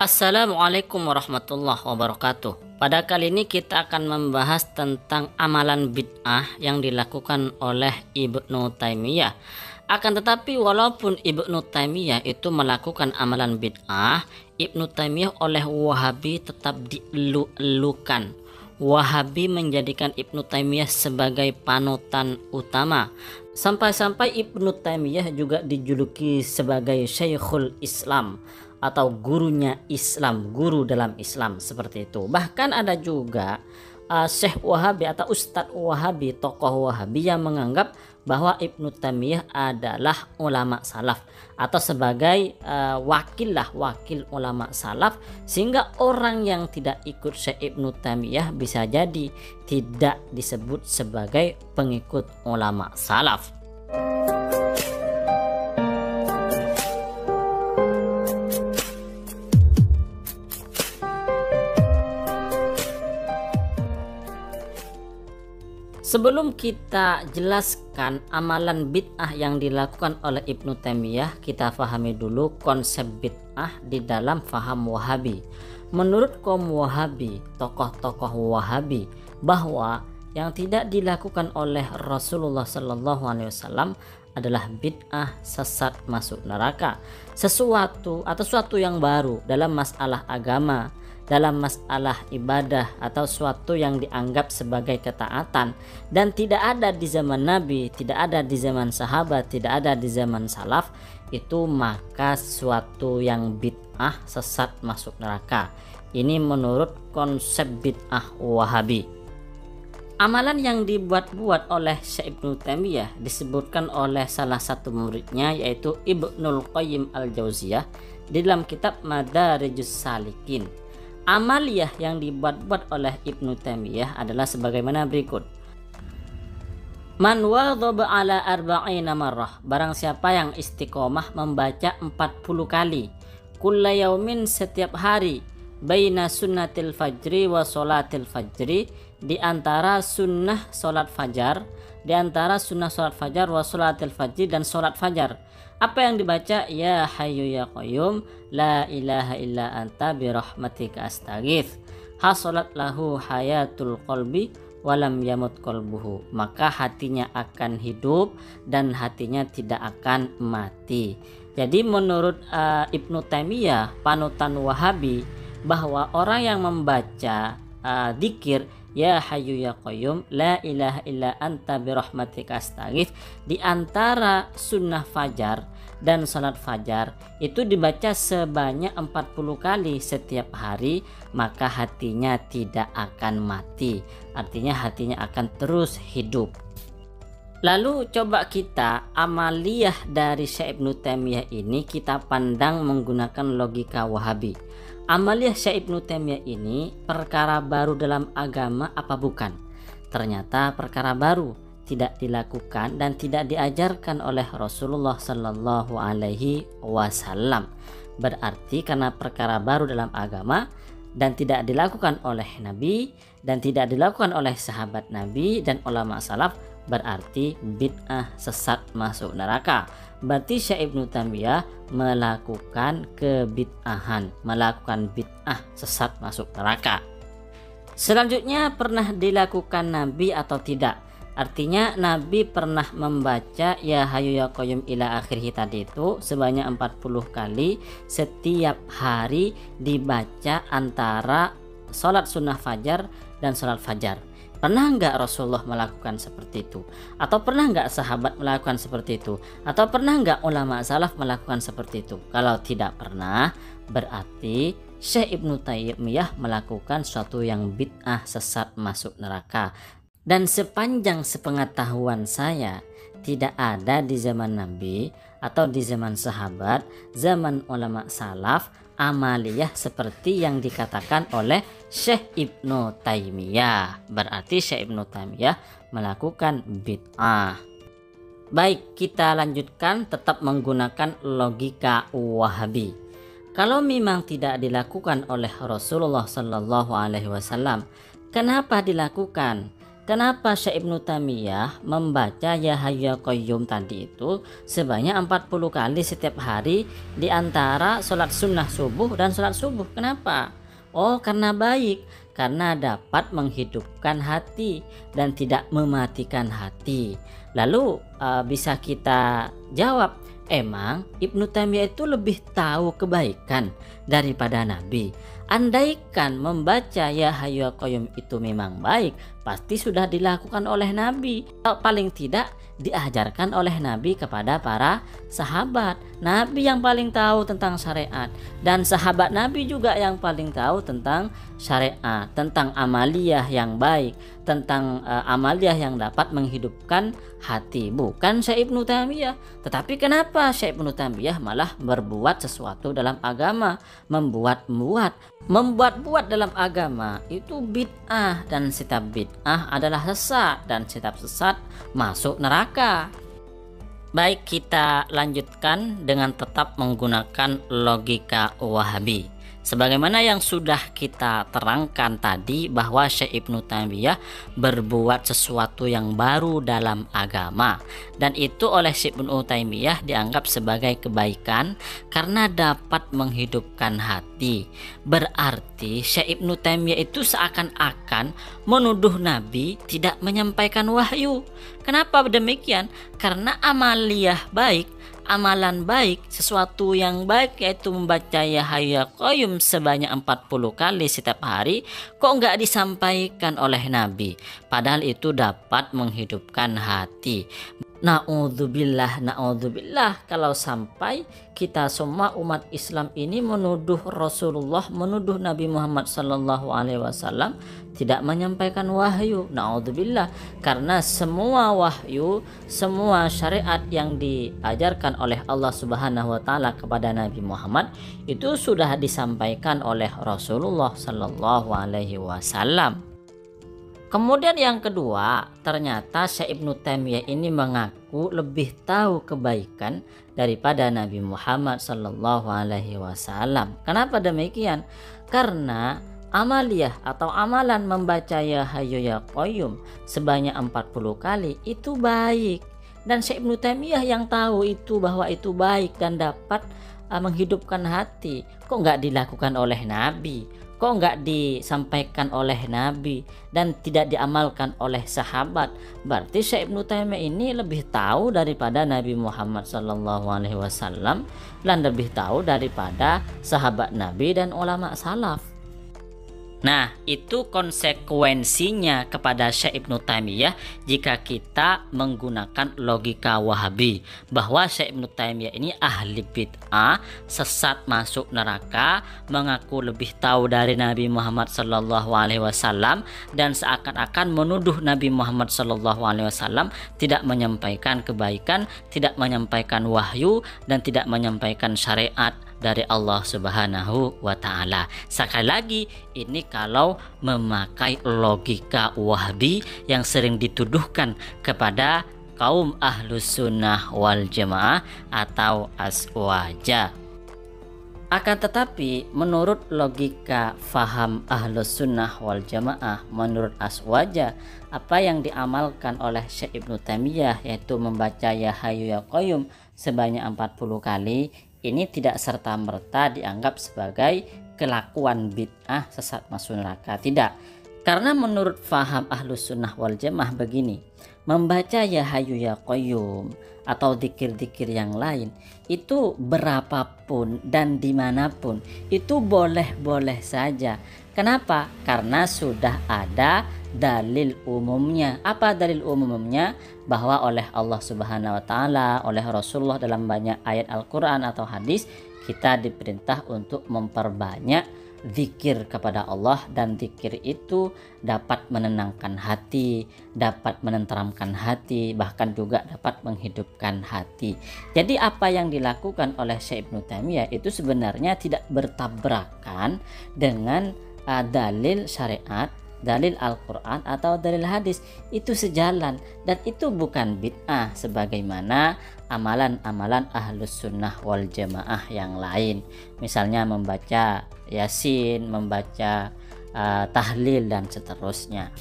Assalamualaikum warahmatullahi wabarakatuh. Pada kali ini kita akan membahas tentang amalan bid'ah yang dilakukan oleh Ibnu Taimiyah. Akan tetapi walaupun Ibnu Taimiyah itu melakukan amalan bid'ah, Ibnu Taimiyah oleh Wahabi tetap dielu-elukan. Wahabi menjadikan Ibnu Taimiyah sebagai panutan utama. Sampai-sampai Ibnu Taimiyah juga dijuluki sebagai Syekhul Islam atau gurunya Islam, guru dalam Islam, seperti itu. Bahkan ada juga Syekh Wahabi atau Ustadz Wahabi, tokoh Wahabi yang menganggap bahwa Ibnu Taimiyah adalah ulama salaf atau sebagai wakil ulama salaf, sehingga orang yang tidak ikut Syekh Ibnu Taimiyah bisa jadi tidak disebut sebagai pengikut ulama salaf. Sebelum kita jelaskan amalan bid'ah yang dilakukan oleh Ibnu Taimiyah, kita pahami dulu konsep bid'ah di dalam faham Wahabi. Menurut kaum Wahabi, tokoh-tokoh Wahabi, bahwa yang tidak dilakukan oleh Rasulullah SAW adalah bid'ah, sesat, masuk neraka. Sesuatu yang baru dalam masalah agama, dalam masalah ibadah, atau suatu yang dianggap sebagai ketaatan dan tidak ada di zaman Nabi, tidak ada di zaman sahabat, tidak ada di zaman salaf, itu maka suatu yang bid'ah, sesat, masuk neraka. Ini menurut konsep bid'ah Wahabi. Amalan yang dibuat-buat oleh Syekh Ibnu Taimiyah disebutkan oleh salah satu muridnya, yaitu Ibnul Qayyim Al-Jauziyah, di dalam kitab Madarijus Salikin. Amaliyah yang dibuat-buat oleh Ibnu Taimiyah adalah sebagaimana berikut. Man wadhaba ala arba'ina marrah, barang siapa yang istiqomah membaca 40 kali, kulla yaumin, setiap hari, baina sunnatil fajri wa sholatil fajri, di antara sunnah salat fajar, wa sholatil fajri, dan salat fajar. Apa yang dibaca? Ya Hayyu ya Qayyum, la ilaha illa anta birahmatika astaghits, hasolat lahu hayatul qalbi walam yamut qalbuhu, maka hatinya akan hidup dan hatinya tidak akan mati. Jadi menurut Ibnu Taimiyah, panutan Wahabi, bahwa orang yang membaca dzikir Ya Hayyu ya Qayyum, la ilaha illa anta birahmatika astaghits, di antara sunnah fajar dan salat fajar itu dibaca sebanyak 40 kali setiap hari, maka hatinya tidak akan mati, artinya hatinya akan terus hidup. Lalu coba kita amaliyah dari Syekh Ibnu Taimiyah ini kita pandang menggunakan logika Wahabi. Amaliyah Syekh Ibnu Taimiyah ini perkara baru dalam agama apa bukan? Ternyata perkara baru, tidak dilakukan dan tidak diajarkan oleh Rasulullah Sallallahu Alaihi Wasallam. Berarti karena perkara baru dalam agama dan tidak dilakukan oleh Nabi dan tidak dilakukan oleh sahabat Nabi dan ulama salaf, berarti bid'ah, sesat, masuk neraka. Berarti Syekh Ibnu Taimiyah melakukan kebid'ahan, melakukan bid'ah, sesat, masuk neraka. Selanjutnya, pernah dilakukan Nabi atau tidak? Artinya Nabi pernah membaca Ya Hayyu ya Qayyum ila akhirih tadi itu sebanyak 40 kali setiap hari, dibaca antara sholat sunnah fajar dan sholat fajar. Pernah nggak Rasulullah melakukan seperti itu? Atau pernah nggak sahabat melakukan seperti itu? Atau pernah nggak ulama salaf melakukan seperti itu? Kalau tidak pernah, berarti Syekh Ibnu Taimiyah melakukan suatu yang bid'ah, sesat, masuk neraka. Dan sepanjang sepengetahuan saya, tidak ada di zaman Nabi atau di zaman sahabat, zaman ulama salaf, amaliyah seperti yang dikatakan oleh Syekh Ibnu Taimiyah. Berarti Syekh Ibnu Taimiyah melakukan bid'ah. Baik, kita lanjutkan tetap menggunakan logika Wahabi. Kalau memang tidak dilakukan oleh Rasulullah Sallallahu Alaihi Wasallam, kenapa dilakukan? Kenapa Syekh Ibnu Taimiyah membaca Ya Hayyu Ya Qayyum tadi itu sebanyak 40 kali setiap hari di antara sholat sunnah subuh dan sholat subuh? Kenapa? Oh, karena baik, karena dapat menghidupkan hati dan tidak mematikan hati. Lalu bisa kita jawab, emang Ibnu Taimiyah itu lebih tahu kebaikan daripada Nabi? Andaikan membaca Ya Hayyu Ya Qayyum itu memang baik, pasti sudah dilakukan oleh Nabi. Paling tidak diajarkan oleh Nabi kepada para sahabat. Nabi yang paling tahu tentang syariat, dan sahabat Nabi juga yang paling tahu tentang syariat, tentang amaliyah yang baik, tentang amaliyah yang dapat menghidupkan hati. Bukan Syekh Ibnu Taimiyah. Tetapi kenapa Syekh Ibnu Taimiyah malah berbuat sesuatu dalam agama, membuat dalam agama itu bid'ah, dan setiap bid'ah adalah sesat, dan setiap sesat masuk neraka. Baik, kita lanjutkan dengan tetap menggunakan logika Wahabi. Sebagaimana yang sudah kita terangkan tadi, bahwa Syekh Ibnu Taimiyah berbuat sesuatu yang baru dalam agama, dan itu oleh Syekh Ibnu Taimiyah dianggap sebagai kebaikan karena dapat menghidupkan hati. Berarti Syekh Ibnu Taimiyah itu seakan-akan menuduh Nabi tidak menyampaikan wahyu. Kenapa demikian? Karena amaliyah baik, amalan baik, sesuatu yang baik, yaitu membaca Ya Hayyu Ya Qayyum sebanyak 40 kali setiap hari, kok nggak disampaikan oleh Nabi? Padahal itu dapat menghidupkan hati. Na'udzubillah kalau sampai kita semua umat Islam ini menuduh Rasulullah, menuduh Nabi Muhammad SAW tidak menyampaikan wahyu. Na'udzubillah, karena semua wahyu, semua syariat yang diajarkan oleh Allah Subhanahu wa taala kepada Nabi Muhammad itu sudah disampaikan oleh Rasulullah SAW. Kemudian yang kedua, ternyata Syekh Ibnu Taimiyah ini mengaku lebih tahu kebaikan daripada Nabi Muhammad SAW. Kenapa demikian? Karena amaliyah atau amalan membaca Ya Hayyu Ya Qayyum sebanyak 40 kali itu baik, dan Syekh Ibnu Taimiyah yang tahu itu, bahwa itu baik dan dapat menghidupkan hati. Kok nggak dilakukan oleh Nabi? Kok nggak disampaikan oleh Nabi dan tidak diamalkan oleh sahabat? Berarti Syekh Ibnu Taimiyah ini lebih tahu daripada Nabi Muhammad SAW, dan lebih tahu daripada sahabat Nabi dan ulama salaf. Nah, itu konsekuensinya kepada Syekh Ibnu Taimiyah jika kita menggunakan logika Wahabi, bahwa Syekh Ibnu Taimiyah ini ahli bid'ah, sesat, masuk neraka, mengaku lebih tahu dari Nabi Muhammad SAW, dan seakan-akan menuduh Nabi Muhammad SAW tidak menyampaikan kebaikan, tidak menyampaikan wahyu, dan tidak menyampaikan syariat dari Allah Subhanahu wa taala. Sekali lagi, ini kalau memakai logika Wahabi yang sering dituduhkan kepada kaum Ahlus Sunnah wal Jamaah atau Aswaja. Akan tetapi menurut logika faham Ahlus Sunnah wal Jamaah, menurut Aswaja, apa yang diamalkan oleh Syekh Ibnu Taimiyah yaitu membaca Ya Hayyu Ya Qayyum sebanyak 40 kali, ini tidak serta-merta dianggap sebagai kelakuan bid'ah sesat masuk neraka. Tidak. Karena menurut faham Ahlus Sunnah wal Jamaah begini, membaca Ya Hayyu Ya Qayyum atau zikir-zikir yang lain itu berapapun dan dimanapun itu boleh-boleh saja. Kenapa? Karena sudah ada dalil umumnya. Apa dalil umumnya? Bahwa oleh Allah Subhanahu wa taala, oleh Rasulullah dalam banyak ayat Al-Qur'an atau hadis, kita diperintah untuk memperbanyak zikir kepada Allah, dan zikir itu dapat menenangkan hati, dapat menenteramkan hati, bahkan juga dapat menghidupkan hati. Jadi apa yang dilakukan oleh Syekh Ibnu Taimiyah itu sebenarnya tidak bertabrakan dengan dalil syariat, dalil Al-Quran atau dalil hadis. Itu sejalan, dan itu bukan bid'ah sebagaimana amalan-amalan Ahlus Sunnah wal Jamaah yang lain, misalnya membaca Yasin, membaca tahlil dan seterusnya.